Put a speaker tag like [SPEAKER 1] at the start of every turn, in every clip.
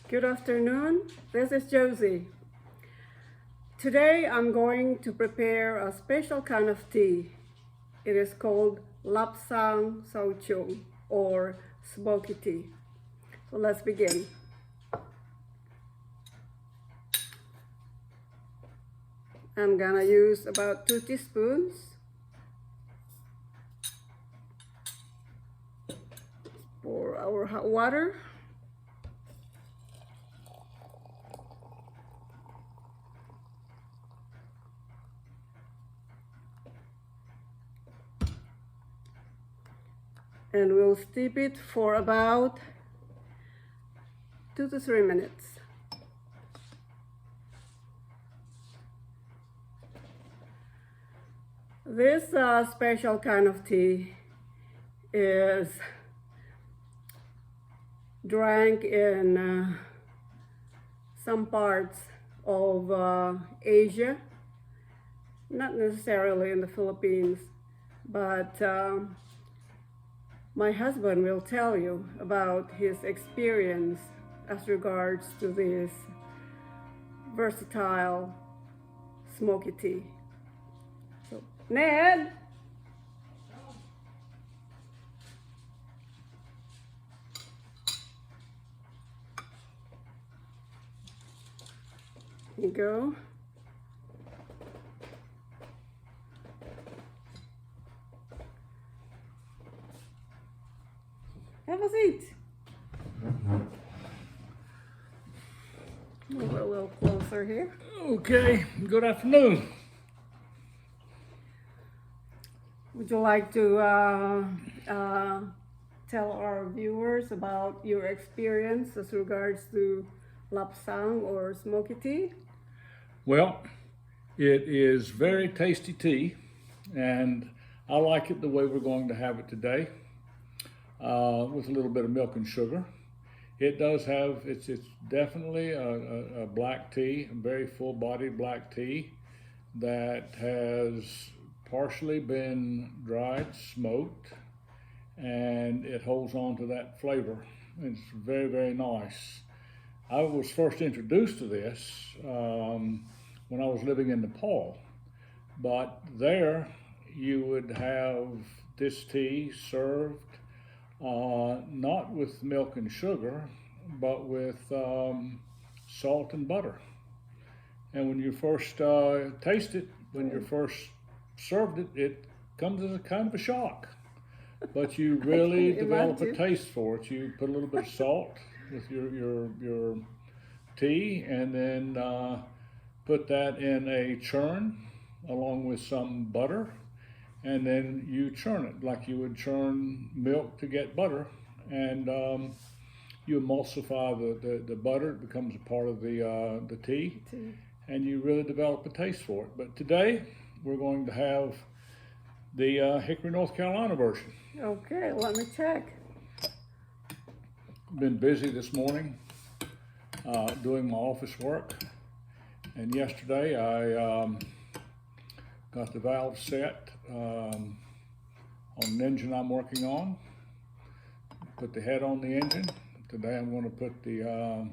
[SPEAKER 1] Good afternoon, this is Josie. Today I'm going to prepare a special kind of tea. It is called Lapsang Souchong or Smokey tea. So let's begin. I'm gonna use about 2 teaspoons. For our hot water. And we'll steep it for about 2 to 3 minutes. This special kind of tea is drank in some parts of Asia, not necessarily in the Philippines, but my husband will tell you about his experience as regards to this versatile smoky tea. So, Ned! Here you go. Have a seat. Move a little closer here.
[SPEAKER 2] Okay, good afternoon.
[SPEAKER 1] Would you like to tell our viewers about your experience as regards to lapsang or smoky tea?
[SPEAKER 2] Well, it is very tasty tea, and I like it the way we're going to have it today, with a little bit of milk and sugar. It does have, it's definitely a black tea, a very full-bodied black tea that has partially been dried, smoked, and it holds on to that flavor. It's very, very nice. I was first introduced to this when I was living in Nepal, but there you would have this tea served not with milk and sugar, but with salt and butter. And when you first taste it, when you're first served it, it comes as a kind of a shock. But you really develop a taste for it. You put a little bit of salt with your tea, and then put that in a churn along with some butter, and then you churn it like you would churn milk to get butter, and you emulsify the butter. It becomes a part of the tea, and you really develop a taste for it. But today we're going to have the Hickory, North Carolina version.
[SPEAKER 1] Okay, let me check.
[SPEAKER 2] Been busy this morning doing my office work, and yesterday I got the valve set on an engine I'm working on. Put the head on the engine. Today I'm going to put the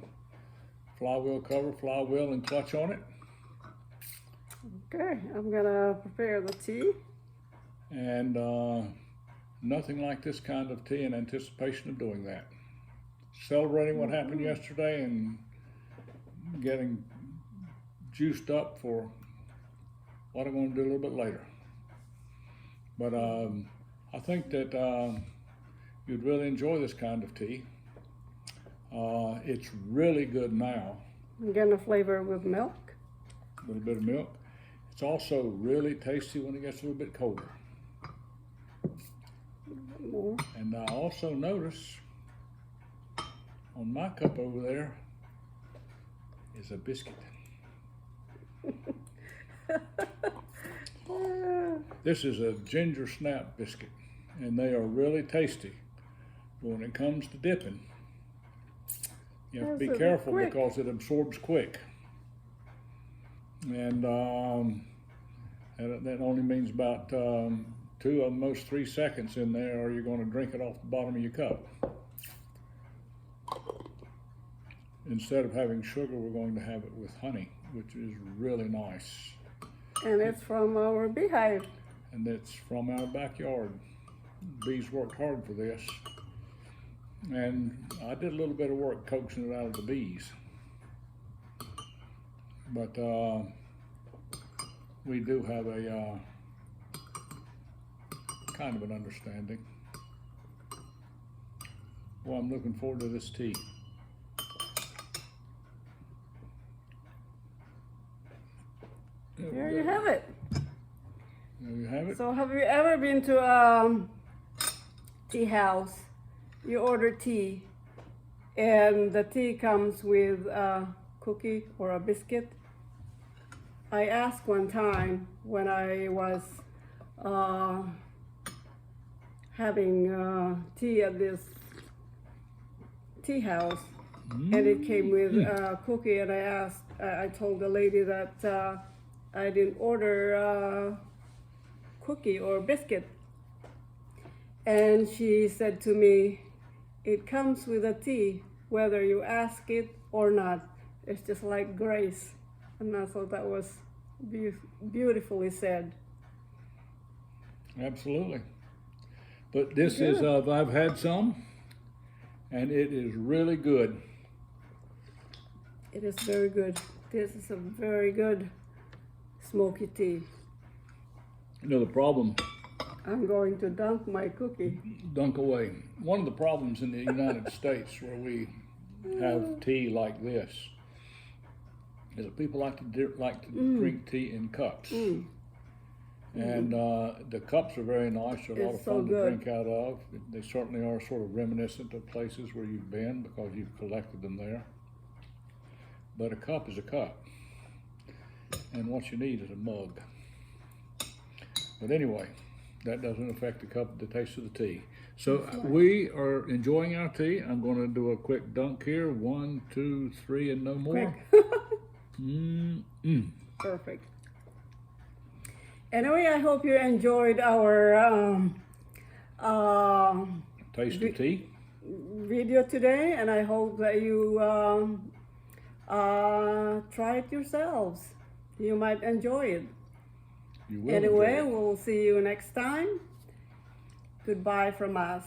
[SPEAKER 2] flywheel cover, flywheel and clutch on it.
[SPEAKER 1] Okay, I'm gonna prepare the tea.
[SPEAKER 2] And nothing like this kind of tea in anticipation of doing that. Celebrating what happened yesterday and getting juiced up for what I'm going to do a little bit later. But I think that you'd really enjoy this kind of tea. It's really good now.
[SPEAKER 1] I'm gonna flavor it with milk.
[SPEAKER 2] A little bit of milk. It's also really tasty when it gets a little bit colder.
[SPEAKER 1] More.
[SPEAKER 2] And I also notice on my cup over there is a biscuit. This is a ginger snap biscuit, and they are really tasty. But when it comes to dipping, you have to be careful because it absorbs quick. And that only means about 2 or most 3 seconds in there, or you're going to drink it off the bottom of your cup. instead of having sugar, we're going to have it with honey, which is really nice.
[SPEAKER 1] And it's from our beehive.
[SPEAKER 2] And it's from our backyard. Bees worked hard for this. And I did a little bit of work coaxing it out of the bees. But we do have a kind of an understanding. Well, I'm looking forward to this tea.
[SPEAKER 1] There you have it.
[SPEAKER 2] There you have it.
[SPEAKER 1] So have you ever been to a tea house? You order tea and the tea comes with a cookie or a biscuit. I asked one time when I was having tea at this tea house, and it came with a cookie, and I told the lady that I didn't order a cookie or biscuit, and she said to me, it comes with a tea whether you ask it or not. It's just like grace. And I thought that was beautifully said.
[SPEAKER 2] Absolutely. But this is, I've had some, and it is really good.
[SPEAKER 1] It is very good. This is a very good smoky tea.
[SPEAKER 2] You know, the problem,
[SPEAKER 1] I'm going to dunk my cookie.
[SPEAKER 2] dunk away. One of the problems in the United States where we have tea like this is that people like to drink tea in cups. And the cups are very nice. They're a lot of fun to drink out of. They certainly are sort of reminiscent of places where you've been because you've collected them there. But a cup is a cup. And what you need is a mug. But anyway, that doesn't affect the taste of the tea. So we are enjoying our tea. I'm going to do a quick dunk here. 1, 2, 3, and no more.
[SPEAKER 1] Perfect. Anyway, I hope you enjoyed our
[SPEAKER 2] Taste of tea.
[SPEAKER 1] video today, and I hope that you try it yourselves. You might enjoy it.
[SPEAKER 2] You will
[SPEAKER 1] Anyway,
[SPEAKER 2] enjoy it.
[SPEAKER 1] we'll see you next time. Goodbye from us.